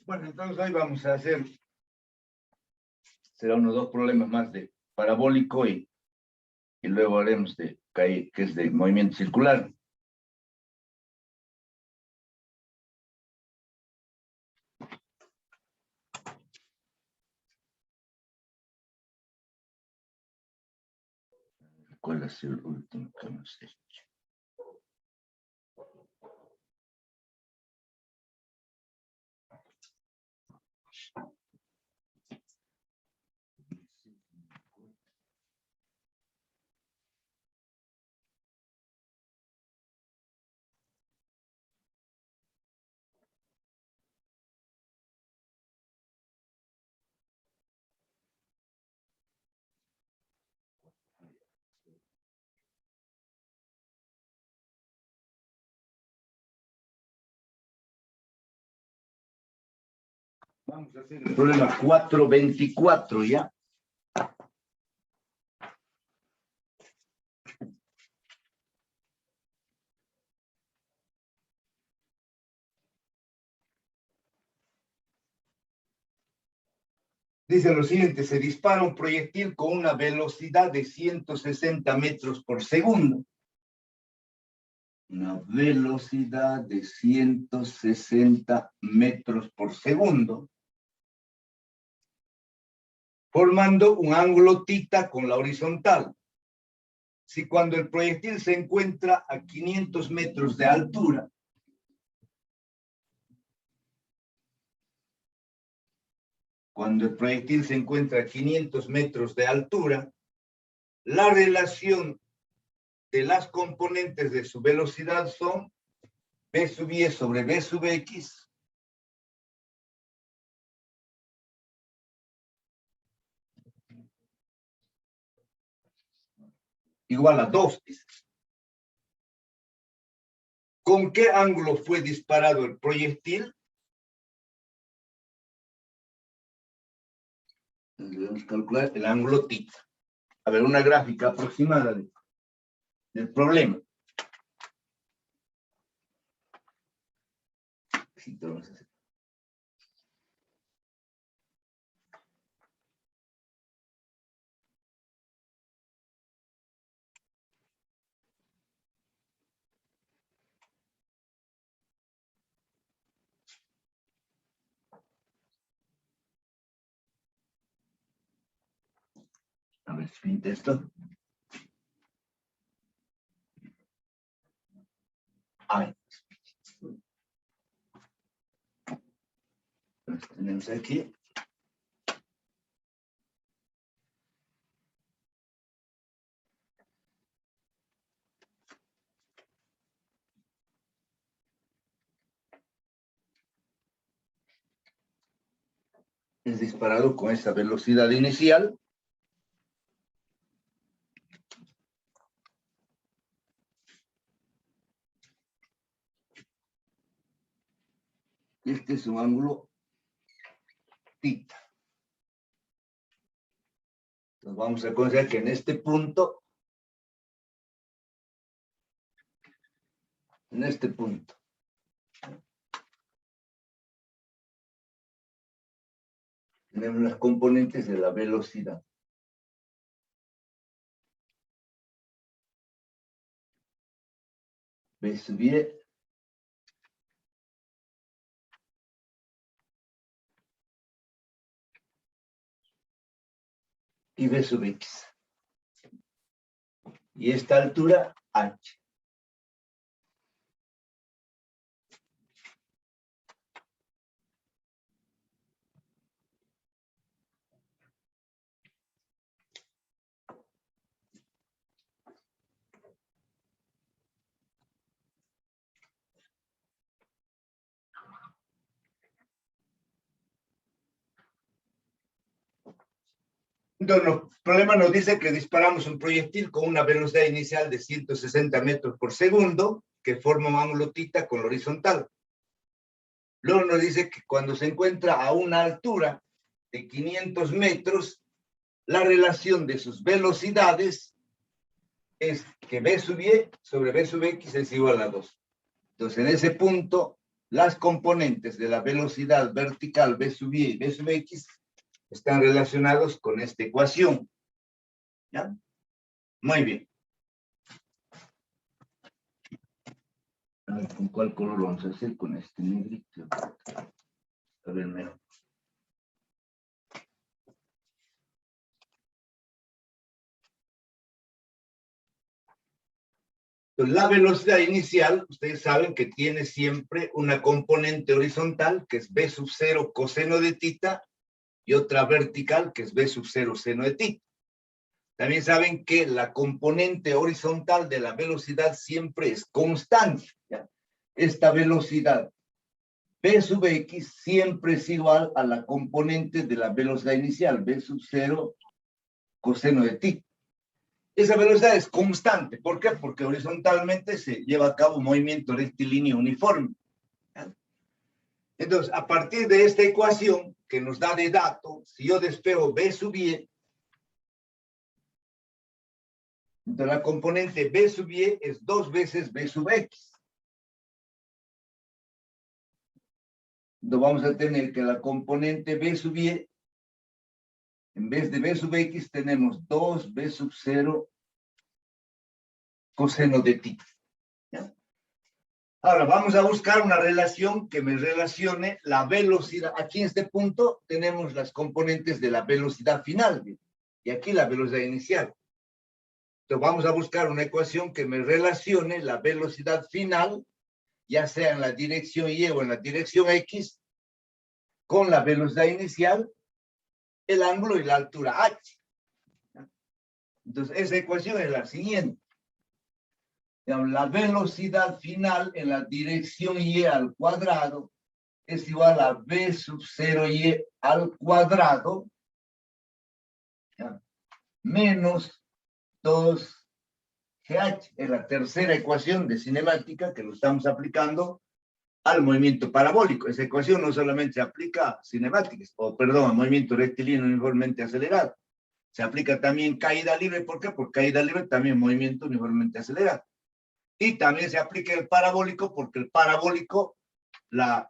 Bueno, entonces hoy vamos a hacer, será unos 2 problemas más de parabólico y luego haremos de que es de movimiento circular. ¿Cuál ha sido el último que hemos hecho? Vamos a hacer el problema 424 ya. Dice lo siguiente: se dispara un proyectil con una velocidad de 160 metros por segundo. Una velocidad de 160 metros por segundo, formando un ángulo θ con la horizontal. Si cuando el proyectil se encuentra a 500 metros de altura, la relación de las componentes de su velocidad son v sub y sobre v sub x igual a 2. ¿Con qué ángulo fue disparado el proyectil? Debemos calcular el ángulo θ. A ver, una gráfica aproximada del problema. A ver si pinta esto. Ahí. Entonces tenemos aquí. Es disparado con esa velocidad inicial. Este es un ángulo θ. Entonces vamos a considerar que en este punto, tenemos las componentes de la velocidad. V sub y v sub x. Y esta altura, h. Entonces, el problema nos dice que disparamos un proyectil con una velocidad inicial de 160 metros por segundo, que forma un ángulo θ con la horizontal. Luego nos dice que cuando se encuentra a una altura de 500 metros, la relación de sus velocidades es que v sub y sobre v sub x es igual a 2. Entonces, en ese punto, las componentes de la velocidad vertical v sub y v sub x están relacionados con esta ecuación. ¿Ya? Muy bien. A ver, ¿con cuál color vamos a hacer? Con este negrito. A ver, mejor. Entonces, la velocidad inicial, ustedes saben que tiene siempre una componente horizontal, que es v sub 0 coseno de tita, y otra vertical, que es v sub 0 seno de tita. También saben que la componente horizontal de la velocidad siempre es constante. ¿Ya? Esta velocidad v sub x siempre es igual a la componente de la velocidad inicial, v sub 0 coseno de tita. Esa velocidad es constante. ¿Por qué? Porque horizontalmente se lleva a cabo un movimiento rectilíneo uniforme. ¿Ya? Entonces, a partir de esta ecuación que nos da de dato, si yo despego v sub y, entonces la componente v sub y es 2 veces v sub x. Entonces vamos a tener que la componente v sub y, en vez de v sub x, tenemos 2v sub 0 coseno de tita. ¿Ya? Ahora vamos a buscar una relación que me relacione la velocidad. Aquí en este punto tenemos las componentes de la velocidad final, ¿bien? Y aquí la velocidad inicial. Entonces vamos a buscar una ecuación que me relacione la velocidad final, ya sea en la dirección y o en la dirección x, con la velocidad inicial, el ángulo y la altura h. Entonces esa ecuación es la siguiente. La velocidad final en la dirección y al cuadrado es igual a v sub 0 y al cuadrado, ¿ya? Menos 2gh. Es la tercera ecuación de cinemática que lo estamos aplicando al movimiento parabólico. Esa ecuación no solamente se aplica a cinemáticas, o perdón, a movimiento rectilíneo uniformemente acelerado. Se aplica también caída libre. ¿Por qué? Porque caída libre también movimiento uniformemente acelerado. Y también se aplica el parabólico, porque el parabólico, la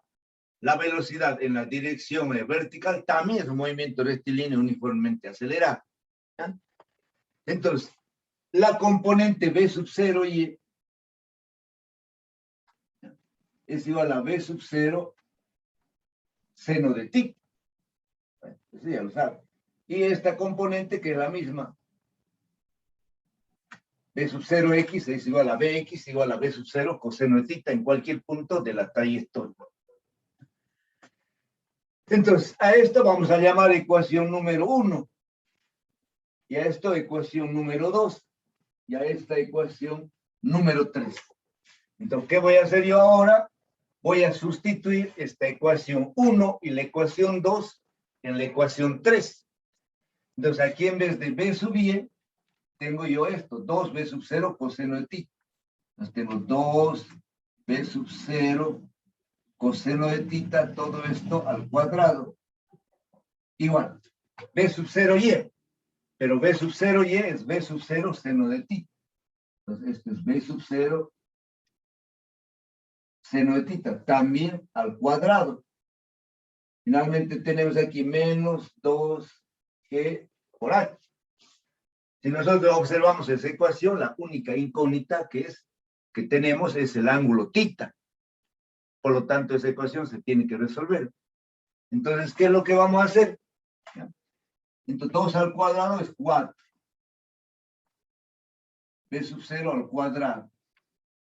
velocidad en la dirección vertical también es un movimiento rectilíneo uniformemente acelerado. ¿Ya? Entonces, la componente v sub 0 y es igual a v sub 0 seno de tita. Eso ya lo saben. Y esta componente, que es la misma, v sub 0x es igual a vx igual a v sub 0 coseno de tita en cualquier punto de la trayectoria. Entonces, a esto vamos a llamar ecuación número 1. Y a esto ecuación número 2. Y a esta ecuación número 3. Entonces, ¿qué voy a hacer yo ahora? Voy a sustituir esta ecuación 1 y la ecuación 2 en la ecuación 3. Entonces, aquí en vez de v sub y, tengo yo esto, 2v sub 0 coseno de tita. Entonces tengo 2v sub 0 coseno de tita, todo esto al cuadrado. Igual, v sub 0 y, pero v sub 0 y es v sub 0 seno de tita. Entonces esto es v sub 0 seno de tita, también al cuadrado. Finalmente tenemos aquí menos 2g por h. Si nosotros observamos esa ecuación, la única incógnita que tenemos es el ángulo tita. Por lo tanto, esa ecuación se tiene que resolver. Entonces, ¿qué es lo que vamos a hacer? ¿Ya? Entonces, 2 al cuadrado es 4. V sub 0 al cuadrado.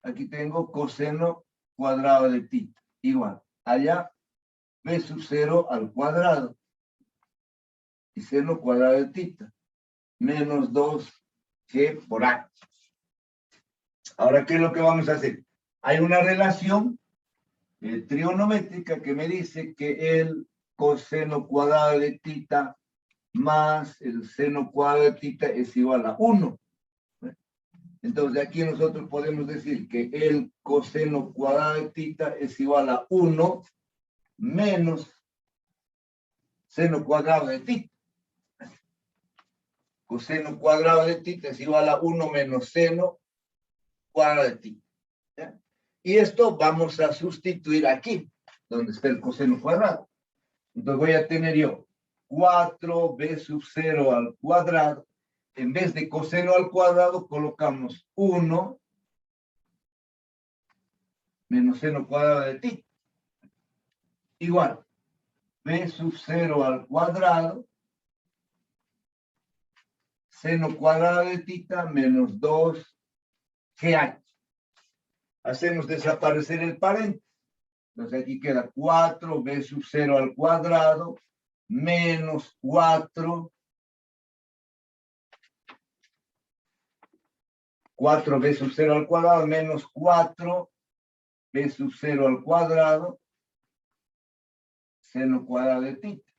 Aquí tengo coseno cuadrado de tita. Igual. Allá, V sub 0 al cuadrado. Y seno cuadrado de tita. Menos 2g por h. Ahora, ¿qué es lo que vamos a hacer? Hay una relación trigonométrica que me dice que el coseno cuadrado de tita más el seno cuadrado de tita es igual a 1. Entonces, de aquí nosotros podemos decir que el coseno cuadrado de tita es igual a 1 menos seno cuadrado de tita. Coseno cuadrado de tita es igual a 1 menos seno cuadrado de tita. ¿Ya? Y esto vamos a sustituir aquí, donde está el coseno cuadrado. Entonces voy a tener yo 4b sub 0 al cuadrado. En vez de coseno al cuadrado, colocamos 1 menos seno cuadrado de ti. Igual, b sub 0 al cuadrado, seno cuadrado de tita menos 2gh. Hacemos desaparecer el paréntesis. Entonces aquí queda 4b sub 0 al cuadrado menos 4b sub 0 al cuadrado menos 4b sub 0 al cuadrado seno cuadrado de tita.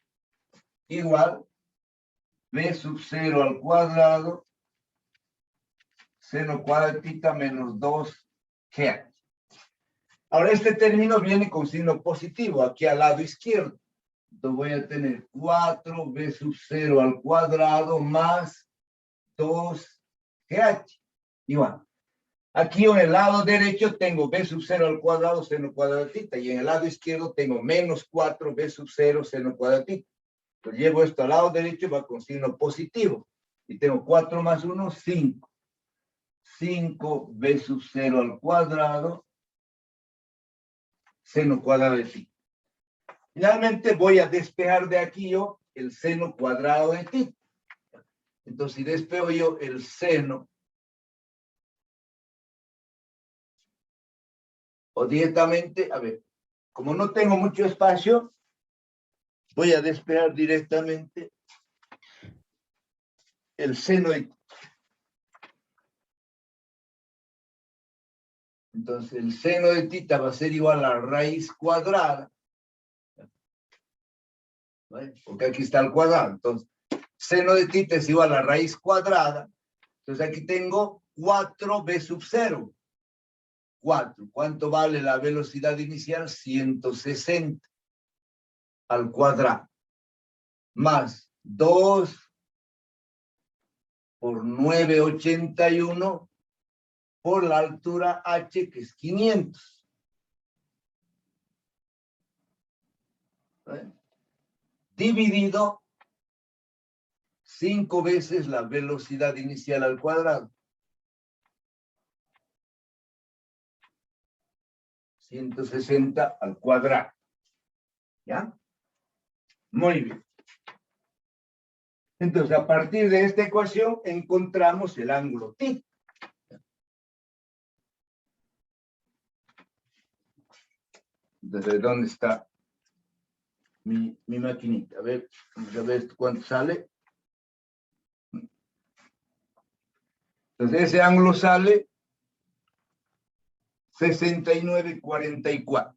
Igual b sub 0 al cuadrado seno cuadrado de tita menos 2gh. Ahora este término viene con signo positivo aquí al lado izquierdo. Entonces voy a tener 4b sub 0 al cuadrado más 2gh. Igual. Aquí en el lado derecho tengo b sub 0 al cuadrado seno cuadrado de tita. Y en el lado izquierdo tengo menos 4b sub 0 seno cuadrado de tita. Entonces llevo esto al lado derecho, va con signo positivo. Y tengo 4 más 1, 5. 5b sub 0 al cuadrado seno cuadrado de tita. Finalmente voy a despejar de aquí yo el seno cuadrado de tita. Entonces, si despejo yo el seno, o directamente, a ver, como no tengo mucho espacio, voy a despejar directamente el seno de tita. Entonces, el seno de tita va a ser igual a la raíz cuadrada. ¿Vale? Porque aquí está el cuadrado. Entonces, seno de tita es igual a la raíz cuadrada. Entonces, aquí tengo 4b sub 0. 4. ¿Cuánto vale la velocidad inicial? 160 al cuadrado. Más 2 por 981 por la altura h, que es 500. ¿Vale? Dividido 5 veces la velocidad inicial al cuadrado. 160 al cuadrado. ¿Ya? Muy bien. Entonces, a partir de esta ecuación, encontramos el ángulo θ. Entonces, ¿dónde está mi maquinita? A ver, vamos a ver cuánto sale. Entonces, ese ángulo sale 69,44.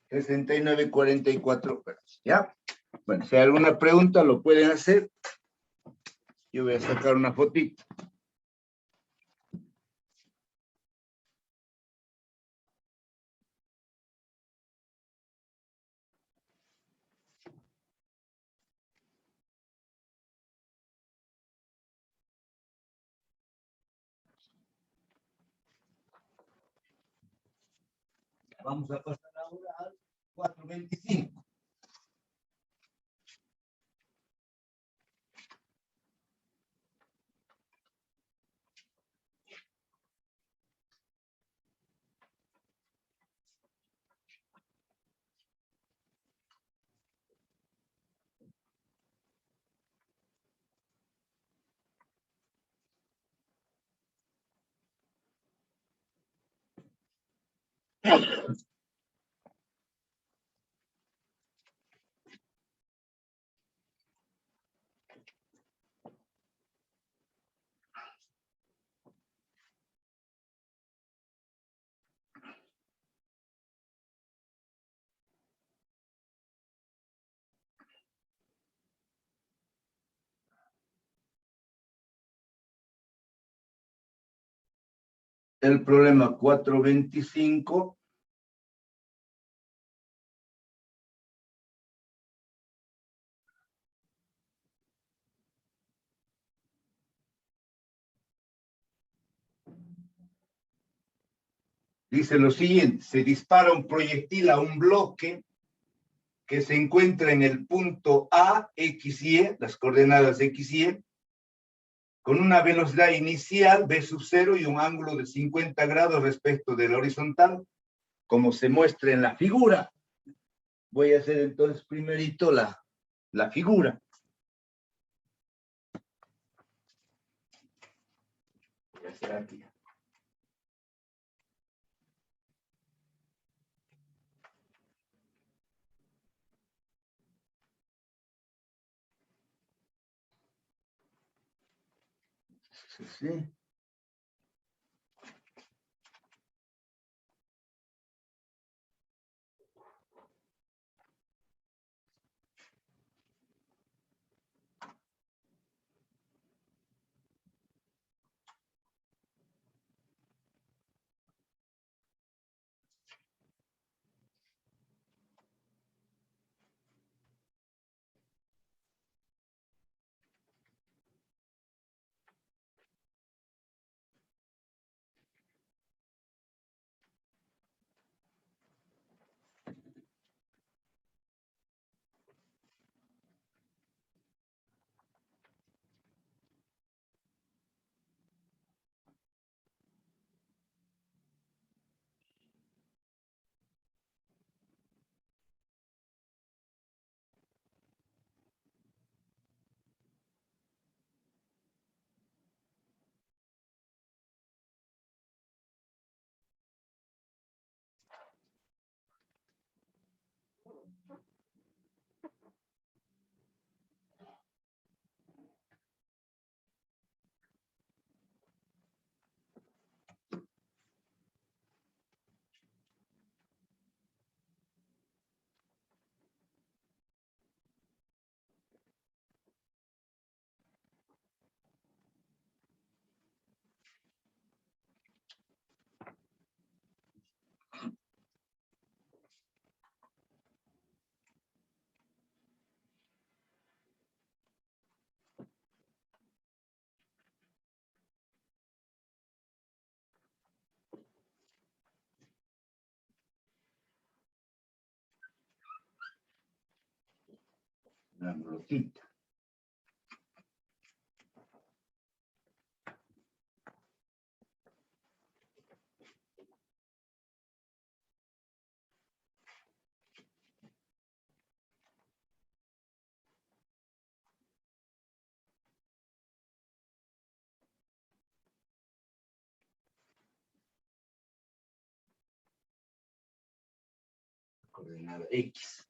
$69,44. ¿Ya? Bueno, si hay alguna pregunta, lo pueden hacer. Yo voy a sacar una fotito. Vamos a pasar ahora al 425. El problema 425 dice lo siguiente: se dispara un proyectil a un bloque que se encuentra en el punto A, X y Y, las coordenadas X y Y, con una velocidad inicial v sub 0 y un ángulo de 50 grados respecto de la horizontal, como se muestra en la figura. Voy a hacer entonces primerito la figura. Voy a hacer aquí. Sí. La bloquita. Coordenada X.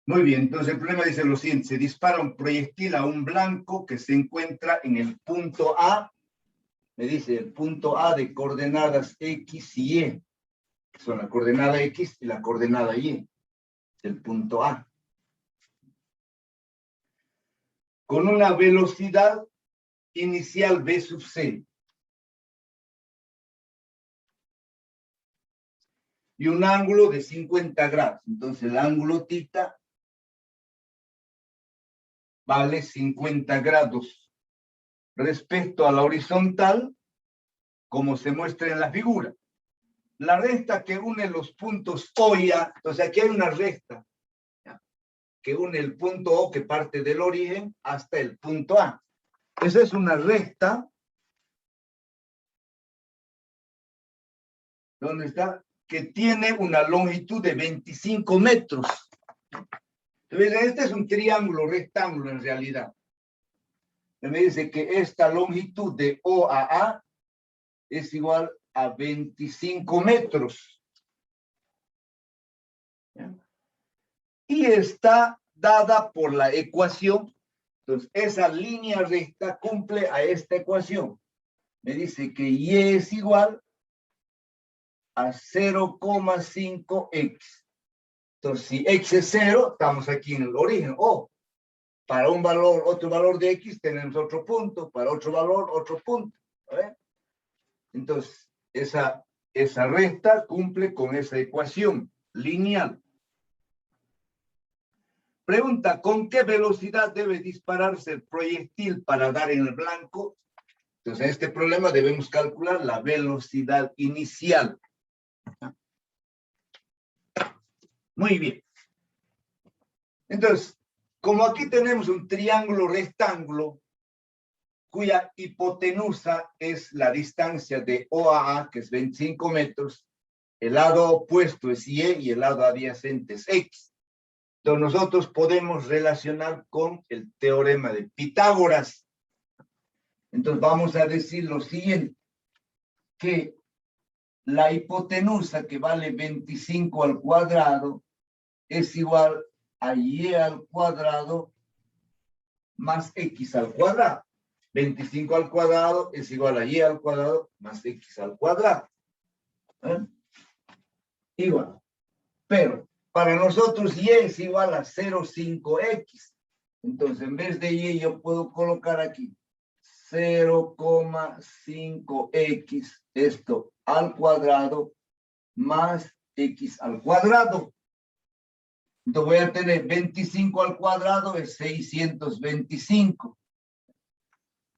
Muy bien, entonces el problema dice lo siguiente: se dispara un proyectil a un blanco que se encuentra en el punto A, me dice el punto A de coordenadas X y Y, que son la coordenada X y la coordenada Y, el punto A, con una velocidad inicial v sub c y un ángulo de 50 grados. Entonces el ángulo θ vale 50 grados respecto a la horizontal, como se muestra en la figura. La recta que une los puntos O y A, entonces aquí hay una recta, ¿ya?, que une el punto O que parte del origen hasta el punto A. Esa es una recta. ¿Dónde está? Que tiene una longitud de 25 metros. Entonces, este es un triángulo rectángulo en realidad. Me dice que esta longitud de O a A es igual a 25 metros. ¿Ya? Y está dada por la ecuación. Entonces, esa línea recta cumple a esta ecuación. Me dice que Y es igual a 0,5x. Entonces, si x es 0, estamos aquí en el origen. O para un valor, otro valor de x, tenemos otro punto. Para otro valor, otro punto. ¿Ve? Entonces, esa recta cumple con esa ecuación lineal. Pregunta, ¿con qué velocidad debe dispararse el proyectil para dar en el blanco? Entonces, en este problema debemos calcular la velocidad inicial. Muy bien. Entonces, como aquí tenemos un triángulo rectángulo, cuya hipotenusa es la distancia de O a A, que es 25 metros, el lado opuesto es Y y el lado adyacente es X. Entonces nosotros podemos relacionar con el teorema de Pitágoras. Entonces vamos a decir lo siguiente, que la hipotenusa, que vale 25 al cuadrado, es igual a Y al cuadrado más X al cuadrado. 25 al cuadrado es igual a Y al cuadrado más X al cuadrado. Igual. Pero para nosotros Y es igual a 0,5X. Entonces, en vez de Y, yo puedo colocar aquí 0,5X, esto al cuadrado, más X al cuadrado. Entonces voy a tener 25 al cuadrado es 625.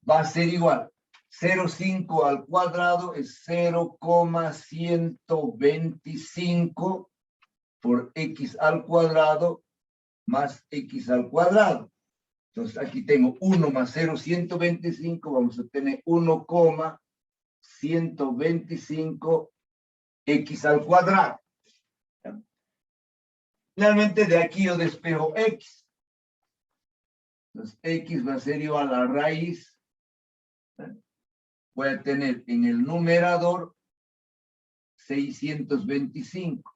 Va a ser igual. 0,5 al cuadrado es 0,125 por X al cuadrado más X al cuadrado. Entonces aquí tengo 1 más 0,125, vamos a tener 1,125 X al cuadrado. Finalmente de aquí yo despejo X. Entonces X va a ser igual a la raíz. Voy a tener en el numerador 625.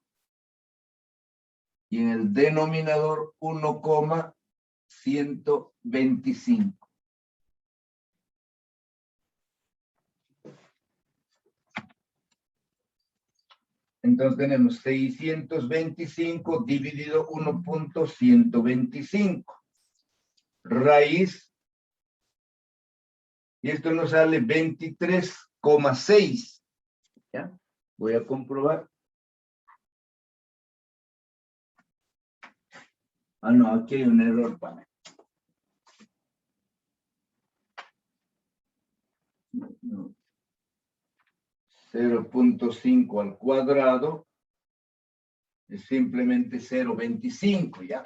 Y en el denominador 1,125. Entonces tenemos 625 dividido 1,125. Raíz. Y esto nos sale 23,6. ¿Ya? Voy a comprobar. Ah, no, aquí hay un error para mí. No. 0,5 al cuadrado es simplemente 0,25, ¿ya?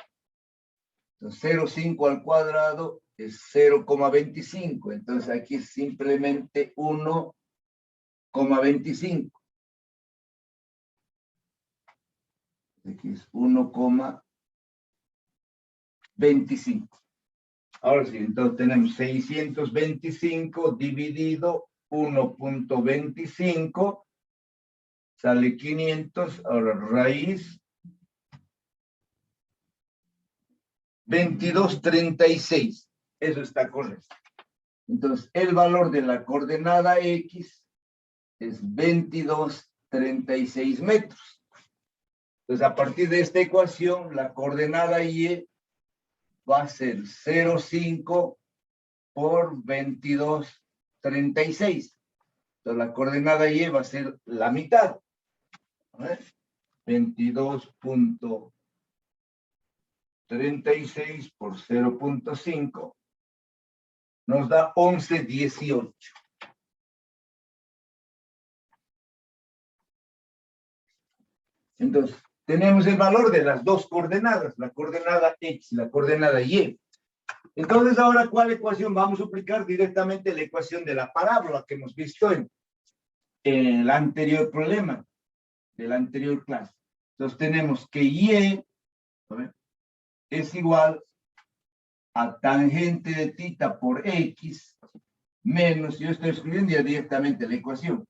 Entonces 0,5 al cuadrado es 0,25. Entonces aquí es simplemente 1,25. Aquí es 1,25. Ahora sí, entonces tenemos 625 dividido 1,25, sale 500, ahora raíz 22,36, eso está correcto. Entonces, el valor de la coordenada X es 22,36 metros. Entonces, a partir de esta ecuación, la coordenada Y va a ser 0,5 por 22,36. Entonces, la coordenada Y va a ser la mitad. 22,36 por 0,5 nos da 11,18. Entonces, tenemos el valor de las dos coordenadas, la coordenada X y la coordenada Y. Entonces, ahora, ¿cuál ecuación? Vamos a aplicar directamente la ecuación de la parábola que hemos visto en el anterior problema, de la anterior clase. Entonces, tenemos que Y es igual a tangente de θ por X menos, yo estoy escribiendo ya directamente la ecuación,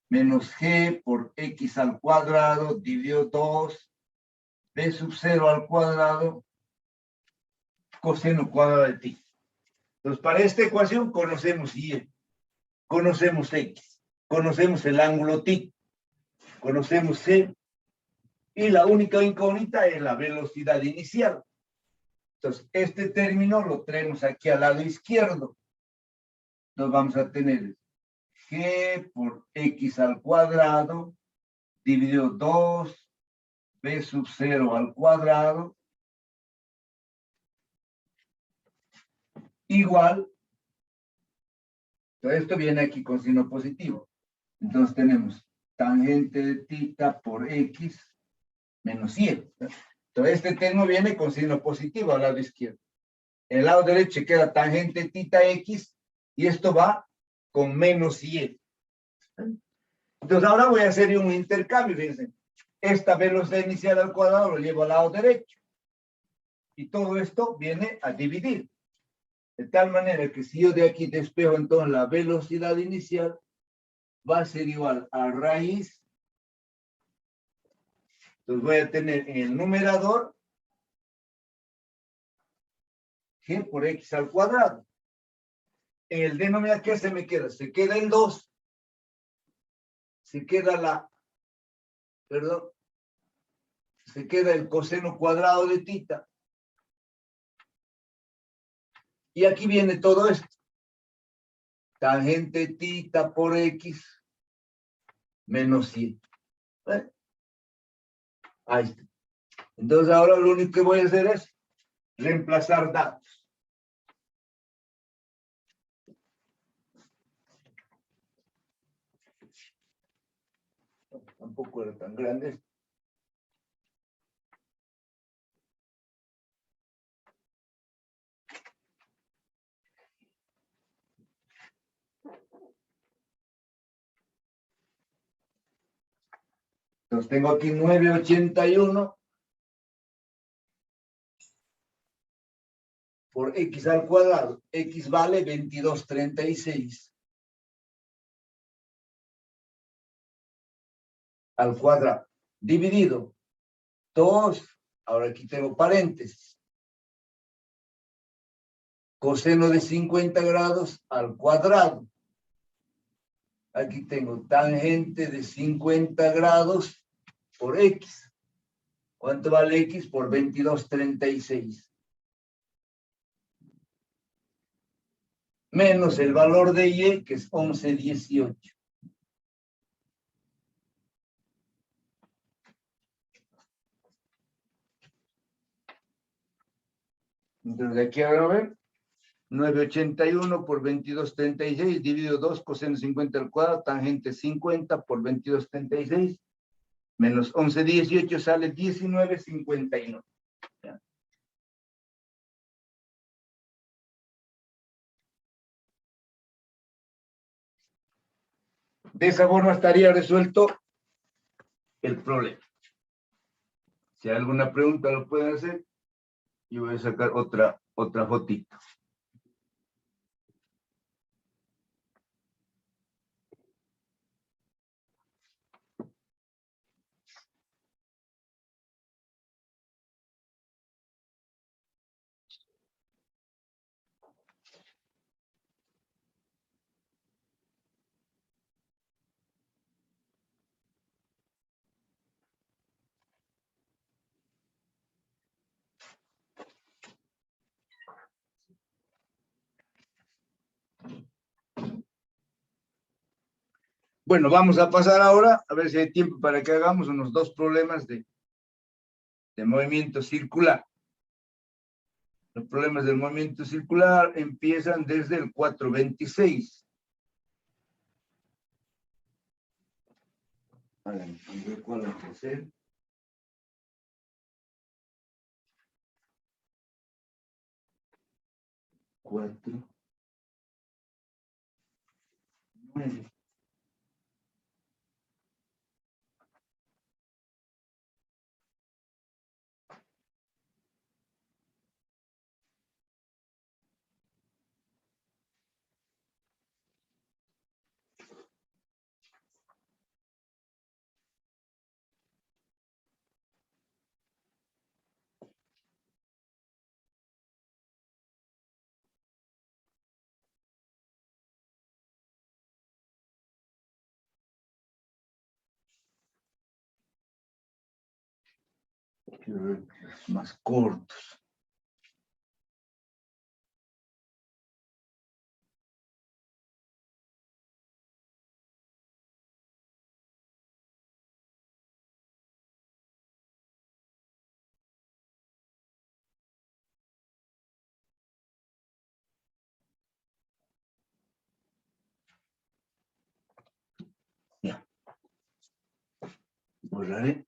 menos G por X al cuadrado dividido 2 B sub 0 al cuadrado coseno cuadrado de θ. Entonces, para esta ecuación conocemos Y, conocemos X, conocemos el ángulo θ, conocemos C, y la única incógnita es la velocidad inicial. Entonces, este término lo traemos aquí al lado izquierdo. Entonces, vamos a tener G por X al cuadrado dividido 2 B sub 0 al cuadrado igual, todo esto viene aquí con signo positivo. Entonces tenemos tangente de tita por x menos 100. Entonces este termo viene con signo positivo al lado izquierdo. En el lado derecho queda tangente tita x y esto va con menos 100. Entonces ahora voy a hacer un intercambio, fíjense. Esta velocidad inicial al cuadrado lo llevo al lado derecho. Y todo esto viene a dividir. De tal manera que si yo de aquí despejo entonces la velocidad inicial, va a ser igual a raíz. Entonces voy a tener en el numerador g por x al cuadrado. En el denominador, ¿qué se me queda? Se queda el 2. Se queda se queda el coseno cuadrado de tita. Y aquí viene todo esto. Tangente tita por x menos 100. Ahí está. Entonces ahora lo único que voy a hacer es reemplazar datos. Tampoco era tan grande. Entonces tengo aquí 981 por x al cuadrado. X vale 2236 al cuadrado. Dividido 2. Ahora aquí tengo paréntesis. Coseno de 50 grados al cuadrado. Aquí tengo tangente de 50 grados por x. ¿Cuánto vale x? Por 2236. Menos el valor de y, que es 1118. Entonces, de aquí ahora a ver, 981 por 2236, dividido 2, coseno 50 al cuadrado, tangente 50 por 2236, menos 1118 sale 1959. De esa forma estaría resuelto el problema. Si hay alguna pregunta lo pueden hacer. Yo voy a sacar otra fotito. Bueno, vamos a pasar ahora a ver si hay tiempo para que hagamos unos 2 problemas de movimiento circular. Los problemas del movimiento circular empiezan desde el 426. A ver cuál hay que hacer. Cuatro. 9. Quiero ver los más cortos. Borraré.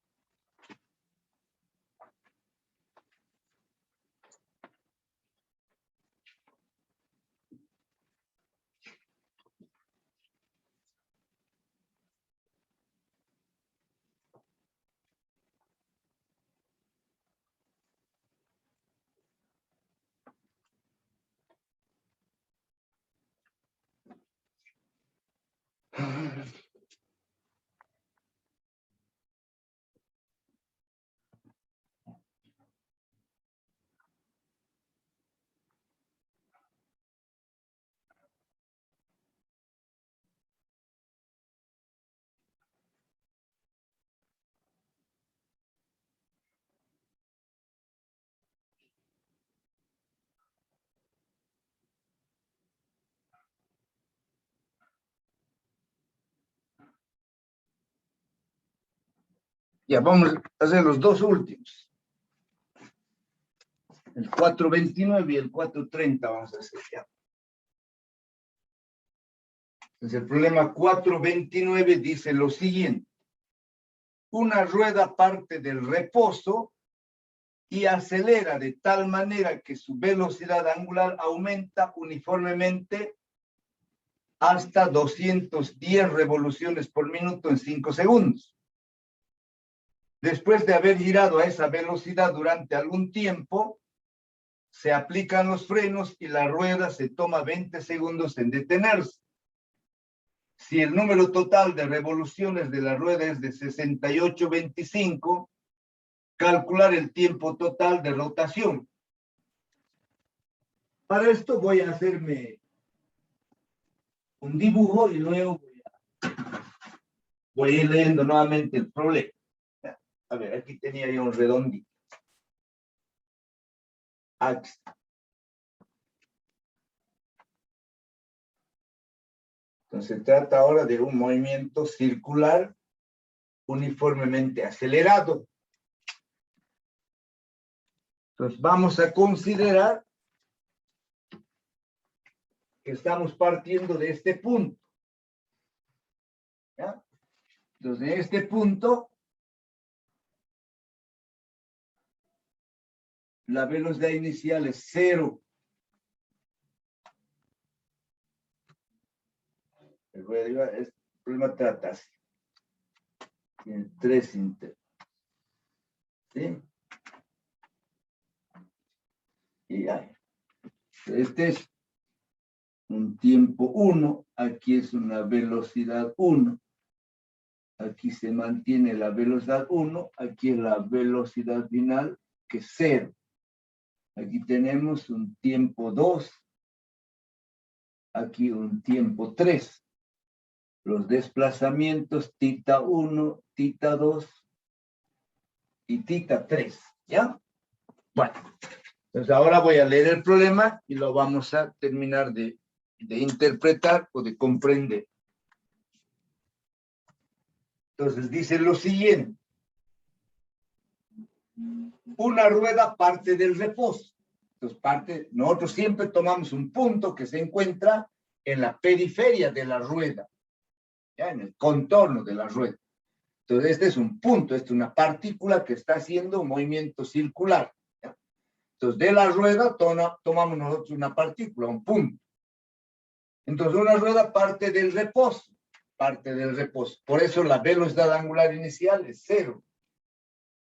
Ya, vamos a hacer los dos últimos. El 429 y el 430 vamos a hacer ya. Entonces, el problema 429 dice lo siguiente. Una rueda parte del reposo y acelera de tal manera que su velocidad angular aumenta uniformemente hasta 210 revoluciones por minuto en 5 segundos. Después de haber girado a esa velocidad durante algún tiempo, se aplican los frenos y la rueda se toma 20 segundos en detenerse. Si el número total de revoluciones de la rueda es de 68,25, calcular el tiempo total de rotación. Para esto voy a hacerme un dibujo y luego voy a ir leyendo nuevamente el problema. A ver, aquí tenía yo un redondito. Aquí está. Entonces se trata ahora de un movimiento circular uniformemente acelerado. Entonces vamos a considerar que estamos partiendo de este punto. ¿Ya? Entonces en este punto la velocidad inicial es 0. El problema trata así. Tiene 3 intervalos. ¿Sí? Y ya. Este es un tiempo 1, aquí es una velocidad 1. Aquí se mantiene la velocidad 1, aquí es la velocidad final, que es 0. Aquí tenemos un tiempo 2, aquí un tiempo 3. Los desplazamientos tita 1, tita 2 y tita 3, ¿ya? Bueno, entonces ahora voy a leer el problema y lo vamos a terminar de interpretar o de comprender. Entonces dice lo siguiente. Una rueda parte del reposo. Entonces nosotros siempre tomamos un punto que se encuentra en la periferia de la rueda, ¿ya? En el contorno de la rueda. Entonces este es un punto, esta es una partícula que está haciendo un movimiento circular, ¿ya? Entonces de la rueda tomamos nosotros una partícula, un punto. Entonces una rueda parte del reposo. Por eso la velocidad angular inicial es 0.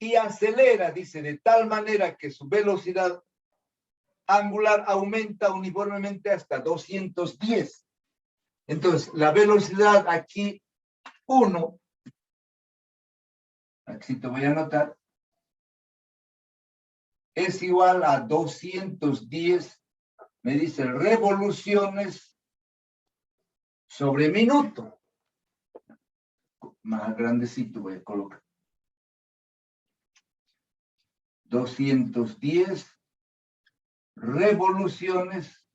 Y acelera, dice, de tal manera que su velocidad angular aumenta uniformemente hasta 210. Entonces, la velocidad aquí, 1, aquí te voy a anotar, es igual a 210, me dice, revoluciones sobre minuto. Más grandecito voy a colocar. 210 revoluciones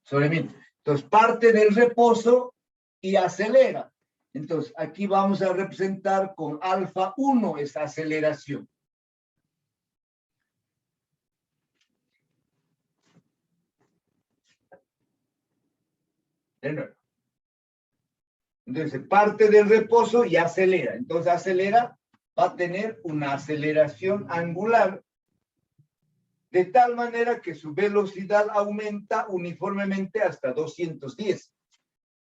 sobre minuto. Entonces, parte del reposo y acelera. Entonces, aquí vamos a representar con alfa 1 esa aceleración. De nuevo. Entonces, parte del reposo y acelera. Entonces, acelera, va a tener una aceleración angular de tal manera que su velocidad aumenta uniformemente hasta 210.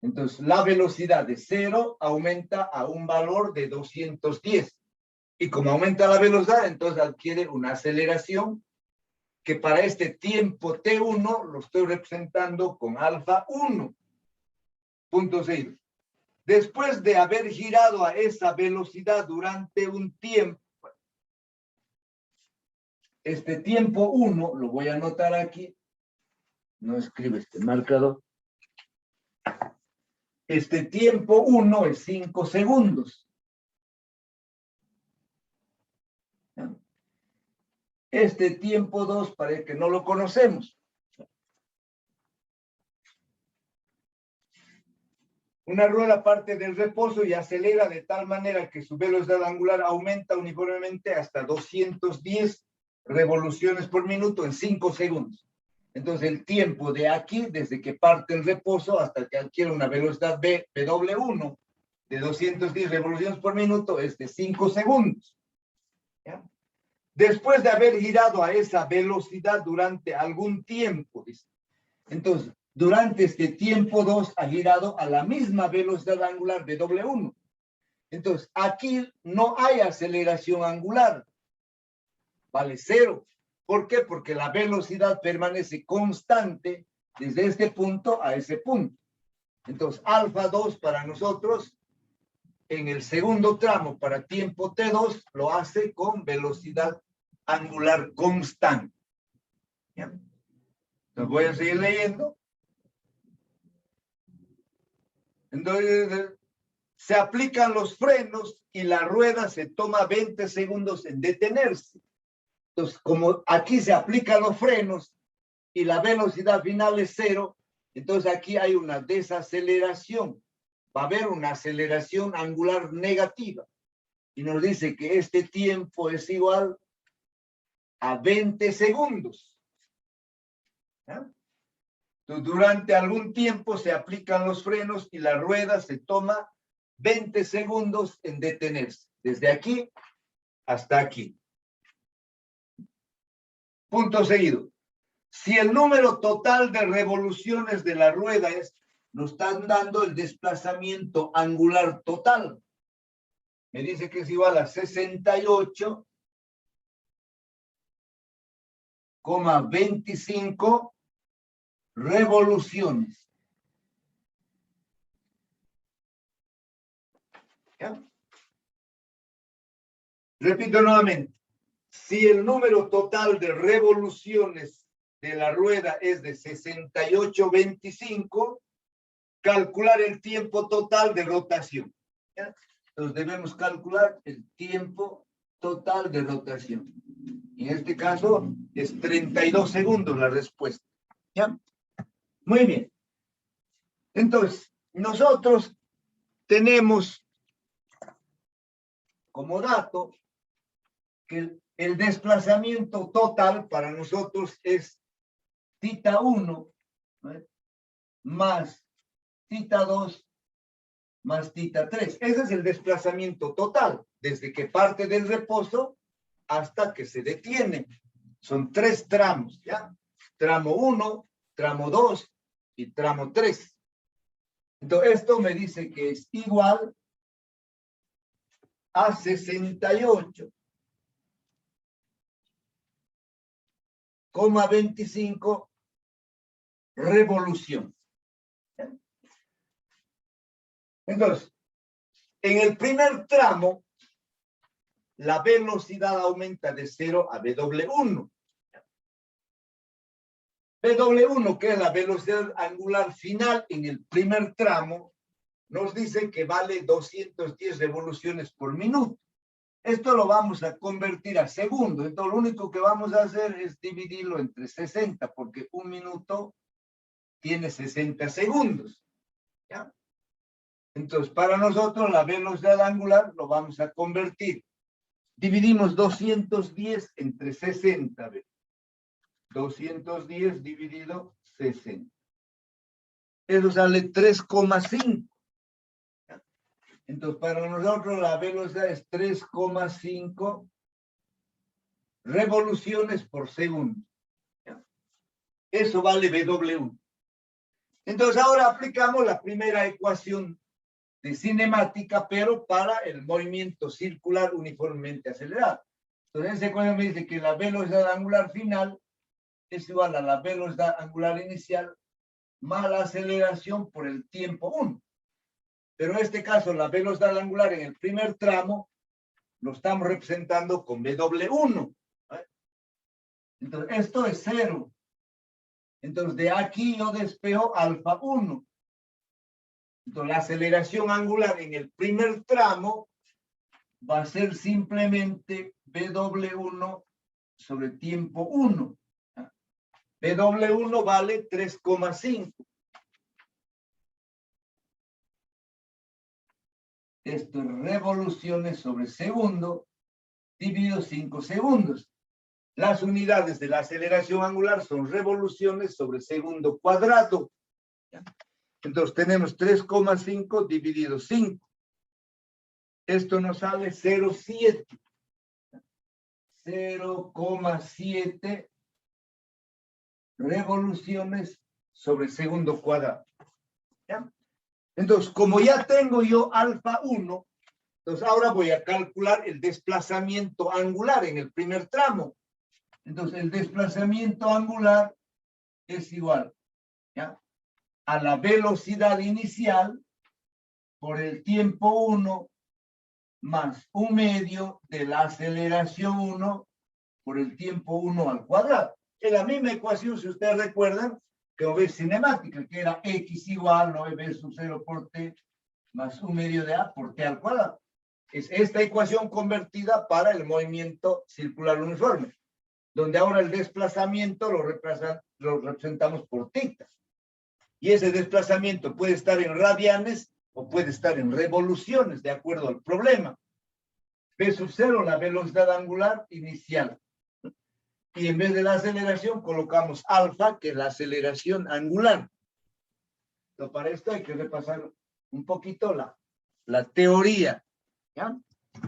Entonces, la velocidad de 0 aumenta a un valor de 210. Y como aumenta la velocidad, entonces adquiere una aceleración que para este tiempo T1 lo estoy representando con alfa 1. Punto 6. Después de haber girado a esa velocidad durante un tiempo, este tiempo 1, lo voy a anotar aquí, no escribe este marcador, este tiempo 1 es 5 segundos. Este tiempo 2 parece que no lo conocemos. Una rueda parte del reposo y acelera de tal manera que su velocidad angular aumenta uniformemente hasta 210 revoluciones por minuto en 5 segundos. Entonces el tiempo de aquí, desde que parte el reposo hasta que adquiere una velocidad W1 de 210 revoluciones por minuto es de 5 segundos. ¿Ya? Después de haber girado a esa velocidad durante algún tiempo, dice. Entonces, durante este tiempo 2 ha girado a la misma velocidad angular de W1. Entonces, aquí no hay aceleración angular. Vale 0. ¿Por qué? Porque la velocidad permanece constante desde este punto a ese punto. Entonces, alfa 2 para nosotros, en el segundo tramo para tiempo T2, lo hace con velocidad angular constante. ¿Ya? Entonces, voy a seguir leyendo. Entonces, se aplican los frenos y la rueda se toma 20 segundos en detenerse. Entonces, como aquí se aplican los frenos y la velocidad final es 0, entonces aquí hay una desaceleración. Va a haber una aceleración angular negativa. Y nos dice que este tiempo es igual a 20 segundos. ¿Ya? Entonces, durante algún tiempo se aplican los frenos y la rueda se toma 20 segundos en detenerse. Desde aquí hasta aquí. Punto seguido. Si el número total de revoluciones de la rueda nos están dando el desplazamiento angular total. Me dice que es igual a 68,25 revoluciones. ¿Ya? Repito nuevamente. Si el número total de revoluciones de la rueda es de 68,25, calcular el tiempo total de rotación. ¿Ya? Entonces debemos calcular el tiempo total de rotación. En este caso es 32 segundos la respuesta. ¿Ya? Muy bien. Entonces, nosotros tenemos como dato que el desplazamiento total para nosotros es θ 1, ¿no?, más θ 2 más θ 3. Ese es el desplazamiento total, desde que parte del reposo hasta que se detiene. Son 3 tramos, ¿ya? Tramo 1, tramo 2 y tramo 3. Entonces, esto me dice que es igual a 68,25 revolución. Entonces, en el primer tramo, la velocidad aumenta de 0 a W1. W1, que es la velocidad angular final en el primer tramo, nos dice que vale 210 revoluciones por minuto. Esto lo vamos a convertir a segundo. Entonces, lo único que vamos a hacer es dividirlo entre 60, porque un minuto tiene 60 segundos. ¿Ya? Entonces, para nosotros, la velocidad angular lo vamos a convertir. Dividimos 210 entre 60. 210 dividido 60. Eso sale 3,5. Entonces, para nosotros la velocidad es 3,5 revoluciones por segundo. ¿Ya? Eso vale W1. Entonces, ahora aplicamos la primera ecuación de cinemática, pero para el movimiento circular uniformemente acelerado. Entonces, esa ecuación me dice que la velocidad angular final es igual a la velocidad angular inicial más la aceleración por el tiempo 1. Pero en este caso, la velocidad angular en el primer tramo lo estamos representando con W1. ¿Vale? Entonces, esto es 0. Entonces, de aquí yo despejo alfa 1. Entonces, la aceleración angular en el primer tramo va a ser simplemente W1 sobre tiempo 1. W1 vale 3,5. Esto es revoluciones sobre segundo dividido 5 segundos. Las unidades de la aceleración angular son revoluciones sobre segundo cuadrado. ¿Ya? Entonces tenemos 3,5 dividido 5. Esto nos sale 0,7. 0,7 revoluciones sobre segundo cuadrado. ¿Ya? Entonces, como ya tengo yo alfa 1, entonces ahora voy a calcular el desplazamiento angular en el primer tramo. Entonces, el desplazamiento angular es igual, ¿ya?, a la velocidad inicial por el tiempo 1 más 1/2 de la aceleración 1 por el tiempo 1 al cuadrado. Es la misma ecuación, si ustedes recuerdan, que es cinemática, que era x igual 9b sub 0 por t más 1/2 de a por t al cuadrado. Es esta ecuación convertida para el movimiento circular uniforme, donde ahora el desplazamiento lo representamos por tita. Y ese desplazamiento puede estar en radianes o puede estar en revoluciones, de acuerdo al problema. B sub 0, la velocidad angular inicial. Y en vez de la aceleración colocamos alfa, que es la aceleración angular. Pero para esto hay que repasar un poquito la teoría. ¿Ya?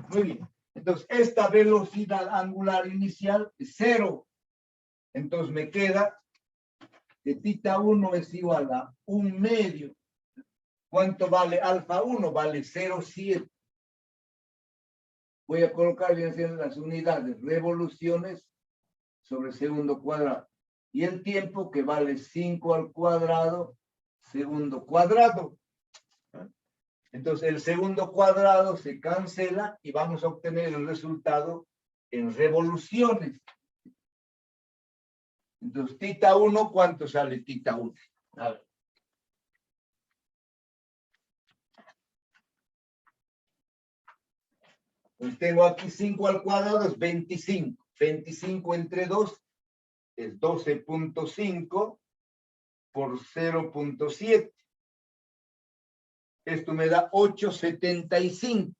Muy bien. Entonces, esta velocidad angular inicial es 0. Entonces me queda que tita 1 es igual a 1/2. ¿Cuánto vale alfa 1? Vale 0,7. Voy a colocar bien las unidades, revoluciones sobre segundo cuadrado. Y el tiempo, que vale 5 al cuadrado, segundo cuadrado. Entonces el segundo cuadrado se cancela y vamos a obtener el resultado en revoluciones. Entonces tita 1, ¿cuánto sale tita 1? A ver. Pues tengo aquí 5 al cuadrado, es 25. 25 entre 2 es 12.5 por 0.7. Esto me da 8,75.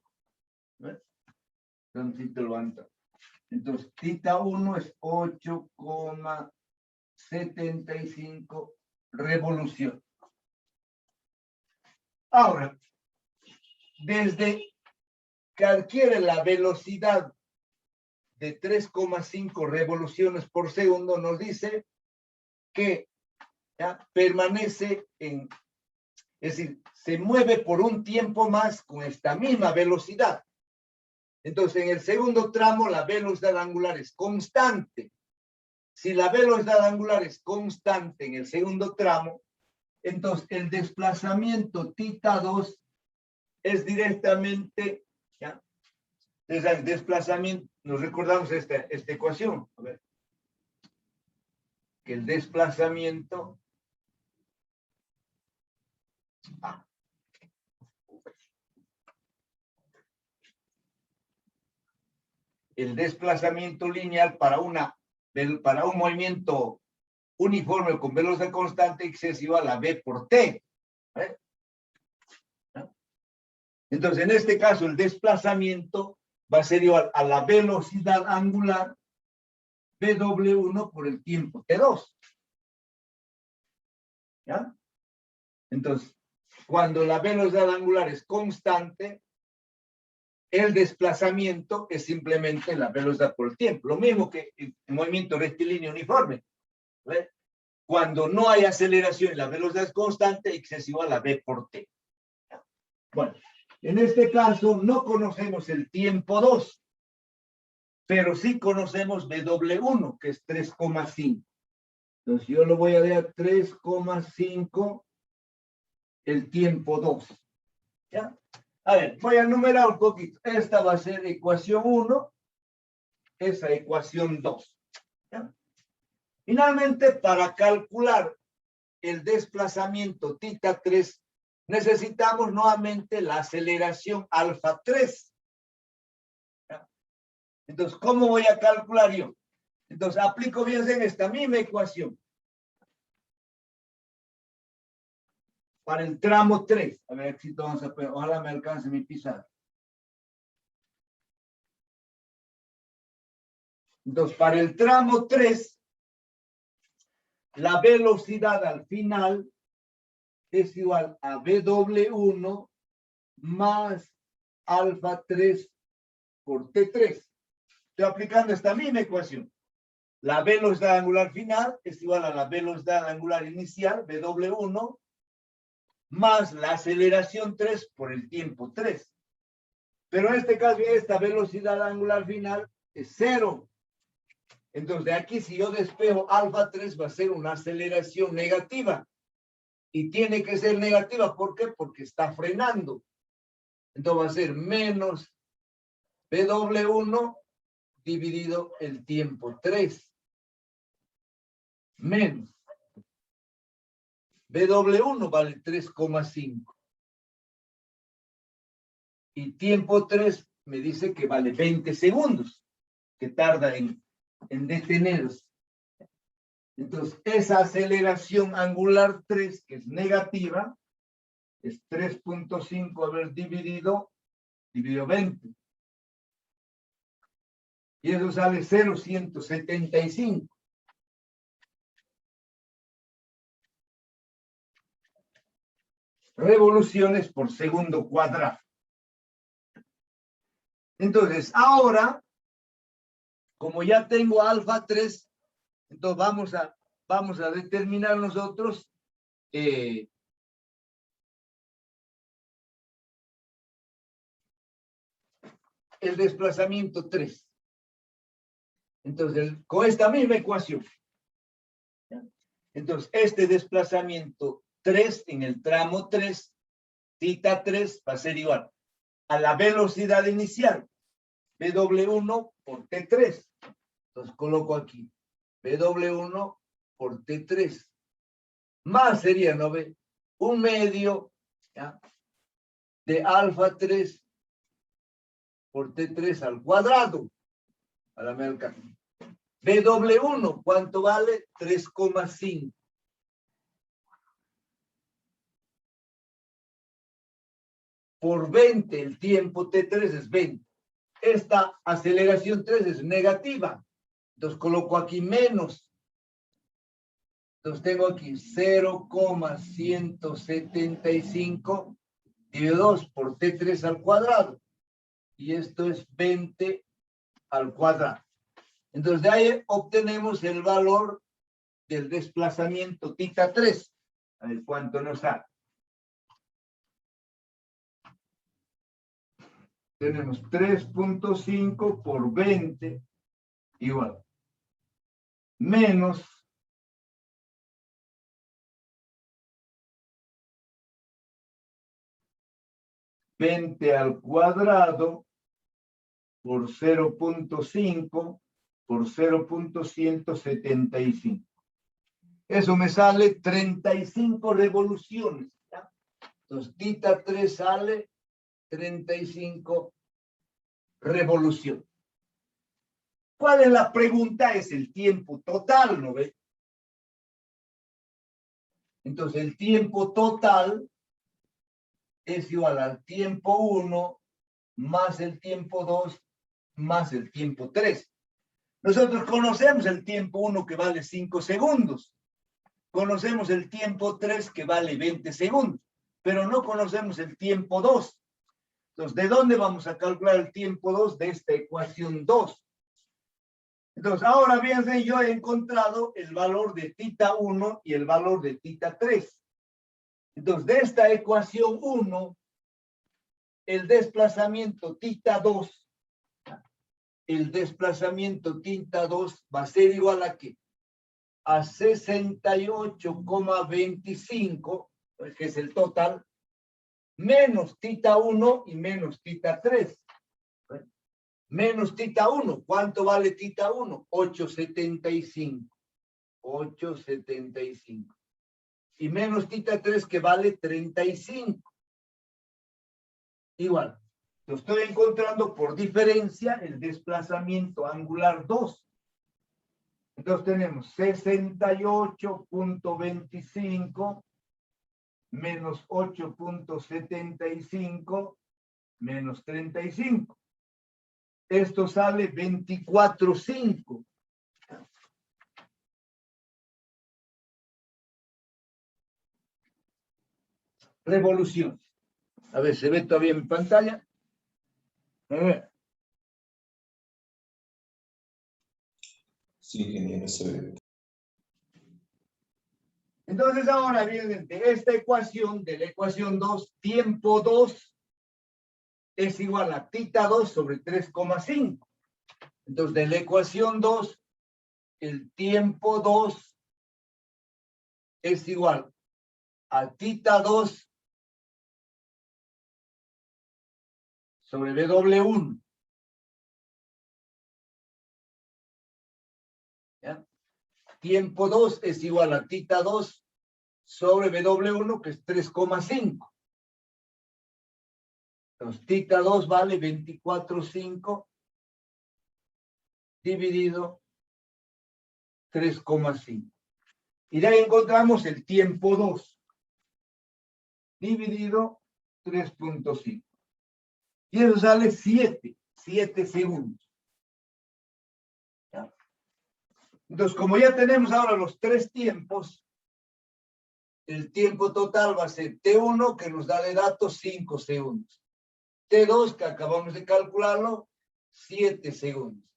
Entonces, tita 1 es 8,75 revolución. Ahora, desde que adquiere la velocidad de 3,5 revoluciones por segundo, nos dice que ya permanece en, es decir, se mueve por un tiempo más con esta misma velocidad. Entonces, en el segundo tramo, la velocidad angular es constante. Si la velocidad angular es constante en el segundo tramo, entonces el desplazamiento tita 2 es directamente, ¿ya? Entonces, el desplazamiento, nos recordamos esta ecuación, a ver, que el desplazamiento lineal para un movimiento uniforme con velocidad constante es igual a v por t. ¿Vale? Entonces, en este caso, el desplazamiento va a ser igual a la velocidad angular W1 por el tiempo T2. ¿Ya? Entonces, cuando la velocidad angular es constante, el desplazamiento es simplemente la velocidad por el tiempo. Lo mismo que en movimiento rectilíneo uniforme. ¿Ve? Cuando no hay aceleración y la velocidad es constante, X es igual a V por T. Bueno, en este caso no conocemos el tiempo 2, pero sí conocemos W1, que es 3,5. Entonces yo lo voy a dar 3,5 el tiempo 2. ¿Ya? A ver, voy a enumerar un poquito. Esta va a ser ecuación 1, esa ecuación 2. ¿Ya? Finalmente, para calcular el desplazamiento θ 3, necesitamos nuevamente la aceleración alfa 3. ¿Ya? Entonces, ¿cómo voy a calcular yo? Entonces, aplico bien en esta misma ecuación. Para el tramo 3. A ver si todos, ojalá me alcance mi pizarra. Entonces, para el tramo 3, la velocidad al final es igual a W1 más alfa 3 por T3. Estoy aplicando esta misma ecuación. La velocidad angular final es igual a la velocidad angular inicial, W1, más la aceleración 3 por el tiempo 3. Pero en este caso, esta velocidad angular final es 0. Entonces, de aquí, si yo despejo alfa 3, va a ser una aceleración negativa. Y tiene que ser negativa, ¿por qué? Porque está frenando. Entonces, va a ser menos W1 dividido el tiempo 3. Menos. W1 vale 3,5. Y tiempo 3 me dice que vale 20 segundos, que tarda en detenerse. Entonces, esa aceleración angular 3, que es negativa, es 3,5 haber dividido 20. Y eso sale 0,175. Revoluciones por segundo cuadrado. Entonces, ahora, como ya tengo alfa 3, entonces vamos a determinar nosotros el desplazamiento 3. Entonces, con esta misma ecuación. ¿Ya? Entonces, este desplazamiento 3 en el tramo 3, θ 3 va a ser igual a la velocidad inicial, W1 por T3. Entonces, coloco aquí W1 por T3. Más sería, ¿no ve? 1/2, ¿ya?, de alfa 3 por T3 al cuadrado. A la merca. W1, ¿cuánto vale? 3,5. Por 20, el tiempo T3 es 20. Esta aceleración 3 es negativa. Entonces coloco aquí menos. Entonces tengo aquí 0,175 dividido 2 por T3 al cuadrado. Y esto es 20 al cuadrado. Entonces de ahí obtenemos el valor del desplazamiento θ 3. A ver cuánto nos da. Tenemos 3,5 por 20 igual. Menos 20 al cuadrado por 0,5 por 0,175. Eso me sale 35 revoluciones. ¿Ya? Entonces, θ 3 sale 35 revoluciones. ¿Cuál es la pregunta? Es el tiempo total, ¿no ve? Entonces, el tiempo total es igual al tiempo 1 más el tiempo 2 más el tiempo 3. Nosotros conocemos el tiempo 1 que vale 5 segundos. Conocemos el tiempo 3 que vale 20 segundos. Pero no conocemos el tiempo 2. Entonces, ¿de dónde vamos a calcular el tiempo 2? De esta ecuación 2. Entonces, ahora bien, yo he encontrado el valor de θ 1 y el valor de θ 3. Entonces, de esta ecuación 1, el desplazamiento θ 2, va a ser igual a ¿qué? A 68,25, que es el total, menos θ 1 y menos θ 3. Menos θ 1, ¿cuánto vale θ 1? 8,75. 8,75. Y menos θ 3, que vale 35. Igual. Lo estoy encontrando por diferencia el desplazamiento angular 2. Entonces tenemos 68,25 menos 8,75 menos 35. Esto sale 24,5. Revoluciones. A ver, ¿se ve todavía en mi pantalla? A ver. Sí, ingeniero, se ve. Entonces ahora viene de esta ecuación, de la ecuación 2, tiempo 2 es igual a θ 2 sobre 3,5. Entonces de la ecuación 2, el tiempo 2 es igual a θ 2 sobre W1. ¿Ya? Tiempo 2 es igual a θ 2 sobre W1, que es 3,5. Entonces, θ 2 vale 24,5 dividido 3,5. Y de ahí encontramos el tiempo 2 dividido 3,5. Y eso sale 7 segundos. ¿Ya? Entonces, como ya tenemos ahora los tres tiempos, el tiempo total va a ser T1, que nos da de datos 5 segundos. T2, que acabamos de calcularlo, 7 segundos.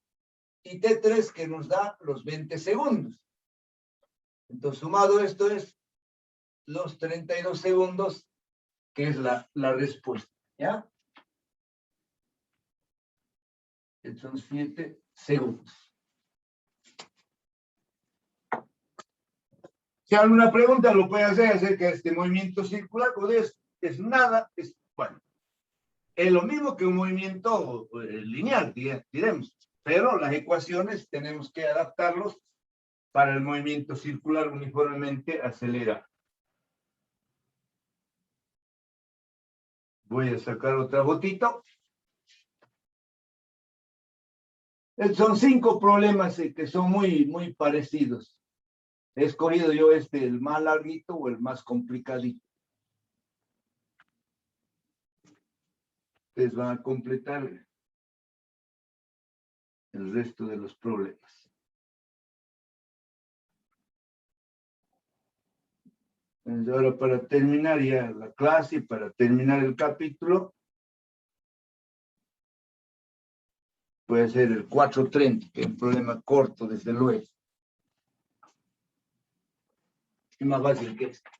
Y T3, que nos da los 20 segundos. Entonces, sumado esto es los 32 segundos, que es la respuesta. ¿Ya? Son 7 segundos. Si hay alguna pregunta, lo puede hacer acerca de este movimiento circular, pues es nada, bueno, es lo mismo que un movimiento lineal, diremos, pero las ecuaciones tenemos que adaptarlos para el movimiento circular uniformemente acelerado. Voy a sacar otra fotito. Son 5 problemas que son muy parecidos. He escogido yo el más larguito o el más complicadito. Ustedes van a completar el resto de los problemas. Entonces, ahora, para terminar ya la clase y para terminar el capítulo, puede ser el 430, que es un problema corto, desde luego. Es más fácil que este.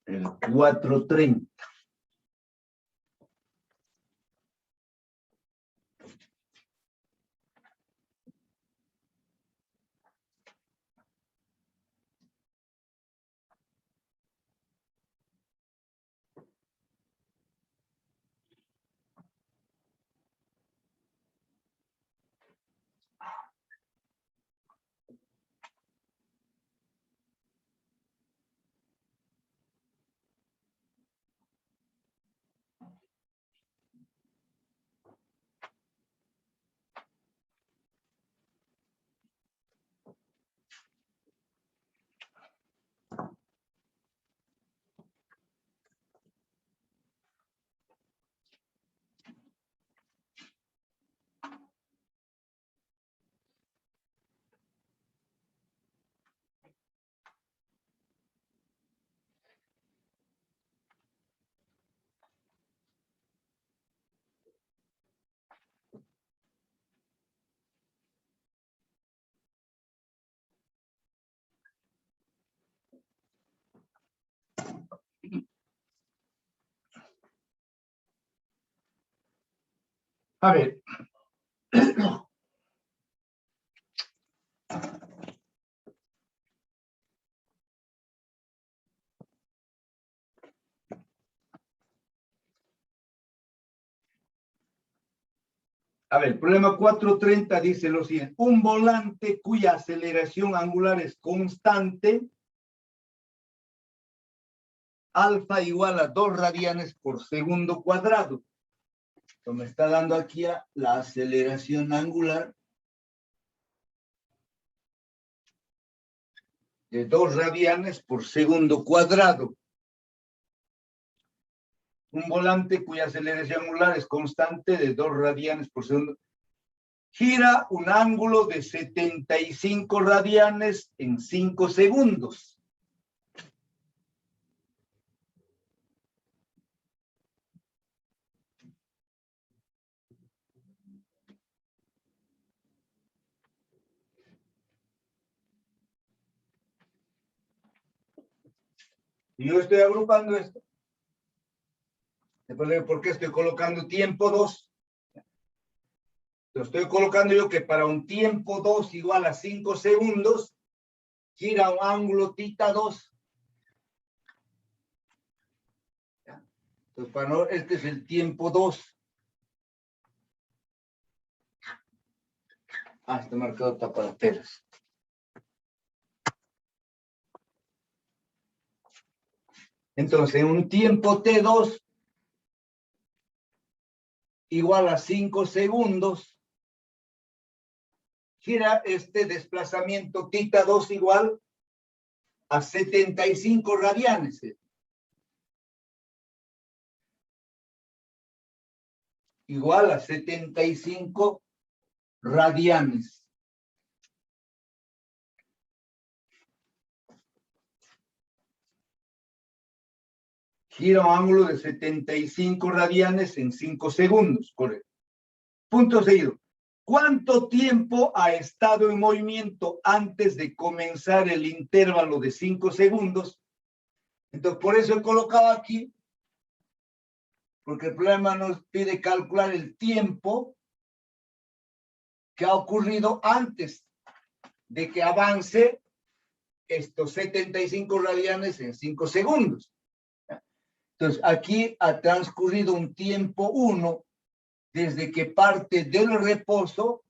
El 430. A ver. A ver, problema 430 dice lo siguiente. Un volante cuya aceleración angular es constante, alfa igual a 2 radianes por segundo cuadrado. Esto me está dando aquí la aceleración angular de 2 radianes por segundo cuadrado. Un volante cuya aceleración angular es constante de 2 radianes por segundo. Gira un ángulo de 75 radianes en 5 segundos. Y yo estoy agrupando esto. ¿Por qué estoy colocando tiempo 2? Lo estoy colocando yo que para un tiempo 2 igual a 5 segundos, gira un ángulo θ 2. Entonces, este es el tiempo 2. Está marcado taparateras. Entonces, en un tiempo T2 igual a 5 segundos, gira este desplazamiento θ 2 igual a 75 radianes. Igual a 75 radianes. Gira un ángulo de 75 radianes en 5 segundos, correcto. Punto seguido. ¿Cuánto tiempo ha estado en movimiento antes de comenzar el intervalo de 5 segundos? Entonces, por eso he colocado aquí, porque el problema nos pide calcular el tiempo que ha ocurrido antes de que avance estos 75 radianes en 5 segundos. Entonces, aquí ha transcurrido un tiempo 1 desde que parte del reposo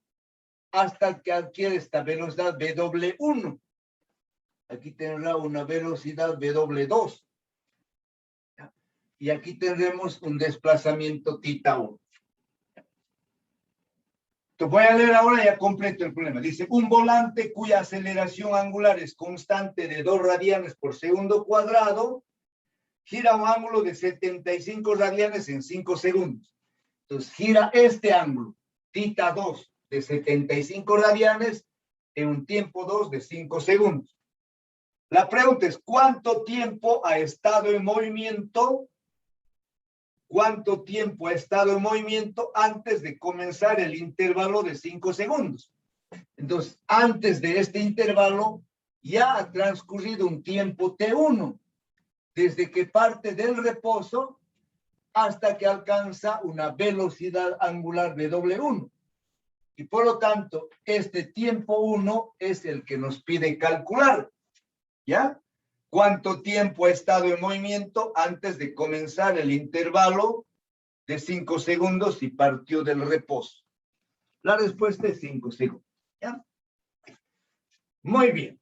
hasta que adquiere esta velocidad W1. Aquí tendrá una velocidad W2. Y aquí tendremos un desplazamiento θ1. Entonces voy a leer ahora, ya completo el problema. Dice, un volante cuya aceleración angular es constante de 2 radianes por segundo cuadrado, gira un ángulo de 75 radianes en 5 segundos. Entonces gira este ángulo, θ2, de 75 radianes en un tiempo 2 de 5 segundos. La pregunta es, ¿cuánto tiempo ha estado en movimiento? ¿Cuánto tiempo ha estado en movimiento antes de comenzar el intervalo de 5 segundos? Entonces, antes de este intervalo, ya ha transcurrido un tiempo T1, desde que parte del reposo hasta que alcanza una velocidad angular W1. Y por lo tanto, este tiempo 1 es el que nos pide calcular. ¿Ya? ¿Cuánto tiempo ha estado en movimiento antes de comenzar el intervalo de 5 segundos y partió del reposo? La respuesta es 5 segundos. ¿Ya? Muy bien.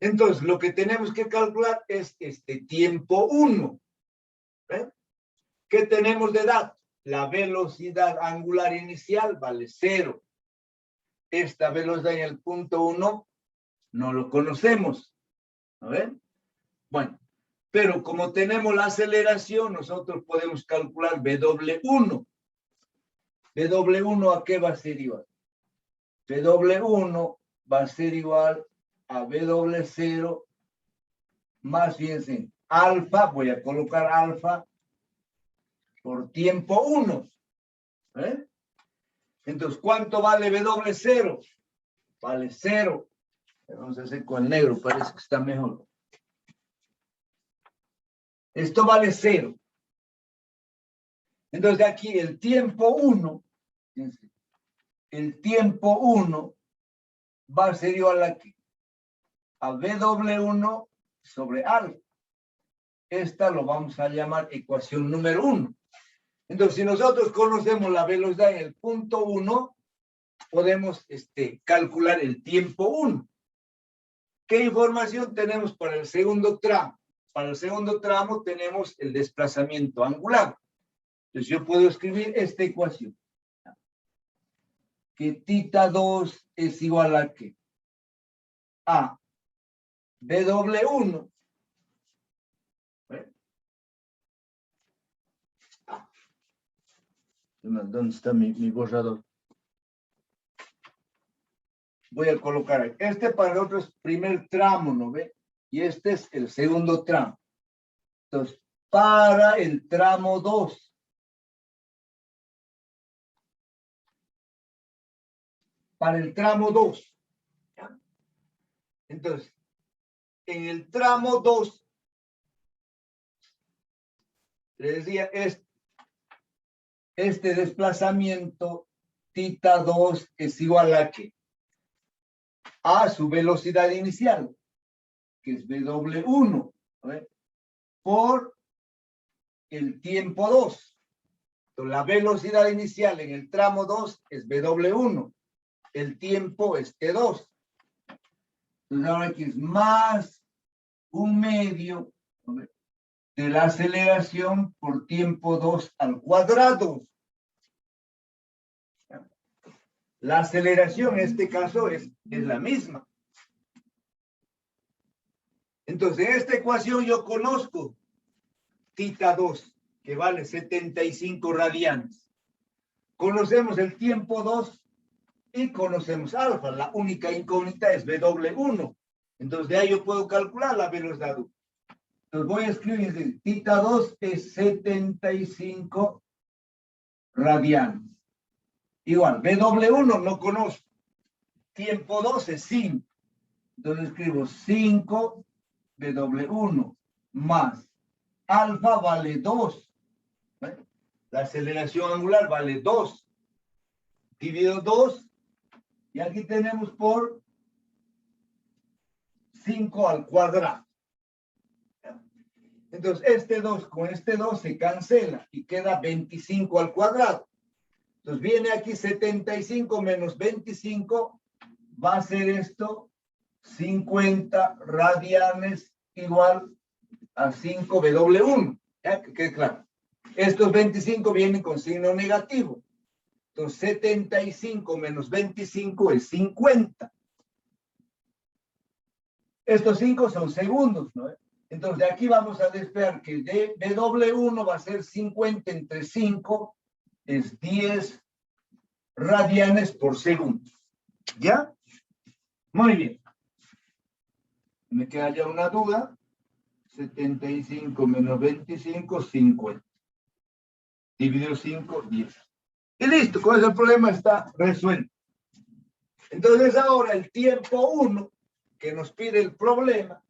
Entonces, lo que tenemos que calcular es este tiempo 1. ¿Qué tenemos de dato? La velocidad angular inicial vale 0. Esta velocidad en el punto 1 no lo conocemos. ¿A ver? Bueno, pero como tenemos la aceleración, nosotros podemos calcular W1. ¿W1 a qué va a ser igual? W1 va a ser igual a W0 más bien sin alfa, voy a colocar alfa por tiempo 1. Entonces, ¿cuánto vale W0? Vale 0. Vamos a hacer con el negro, parece que está mejor. Esto vale 0. Entonces aquí el tiempo 1, va a ser igual a W1 sobre alfa. Esta lo vamos a llamar ecuación número 1. Entonces, si nosotros conocemos la velocidad en el punto 1, podemos calcular el tiempo 1. ¿Qué información tenemos para el segundo tramo? Para el segundo tramo tenemos el desplazamiento angular. Entonces, yo puedo escribir esta ecuación. Que θ2 es igual a ¿qué? A W1 ¿dónde está mi borrador? Voy a colocar aquí. Para nosotros es primer tramo, ¿no ve? Y este es el segundo tramo. Entonces, para el tramo 2. Para el tramo 2. Entonces, en el tramo 2, les decía, este desplazamiento θ2 es igual a ¿qué? A su velocidad inicial, que es W1, ¿no? Por el tiempo 2. Entonces, la velocidad inicial en el tramo 2 es W1. El tiempo es T2. Entonces, ahora aquí es más un medio, ¿no? De la aceleración por tiempo 2 al cuadrado. La aceleración en este caso es la misma. Entonces, en esta ecuación yo conozco θ2, que vale 75 radianes. Conocemos el tiempo 2 y conocemos alfa. La única incógnita es W1. Entonces, de ahí yo puedo calcular la velocidad. Entonces, voy a escribir, θ2 es 75 radianes. Igual, W1 no conozco. Tiempo 2 es 5. Entonces escribo 5 W1 más alfa vale 2. La aceleración angular vale 2. Divido 2. Y aquí tenemos por 5 al cuadrado. Entonces, este 2 con este 2 se cancela y queda 25 al cuadrado. Entonces, viene aquí 75 menos 25, va a ser esto 50 radianes igual a 5 W1. ¿Ya? Que quede claro. Estos 25 vienen con signo negativo. Entonces, 75 menos 25 es 50. Estos 5 son segundos, ¿no? Entonces, de aquí vamos a despegar que W1 va a ser 50 entre 5, es 10 radianes por segundo. ¿Ya? Muy bien. Me queda ya una duda. 75 menos 25, 50. Dividido 5, 10. Y listo, con ese problema está resuelto. Entonces, ahora el tiempo 1 que nos pide el problema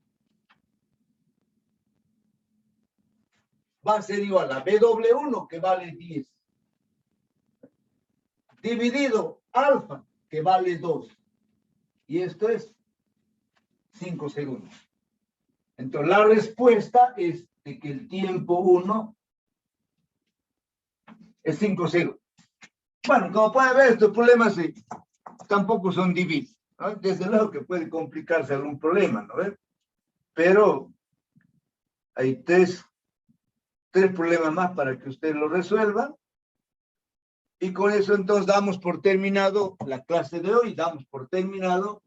va a ser igual a W1, que vale 10, dividido alfa, que vale 2. Y esto es 5 segundos. Entonces, la respuesta es de que el tiempo 1 es 5 segundos. Bueno, como pueden ver, estos problemas tampoco son difíciles, ¿no? Desde luego que puede complicarse algún problema, ¿no? Pero hay tres problemas más para que usted lo resuelva. Y con eso entonces damos por terminado la clase de hoy, damos por terminado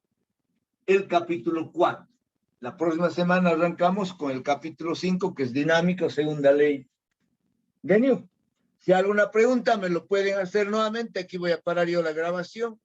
el capítulo 4. La próxima semana arrancamos con el capítulo 5, que es dinámica, segunda ley de Newton. Si hay alguna pregunta, me lo pueden hacer nuevamente. Aquí voy a parar yo la grabación.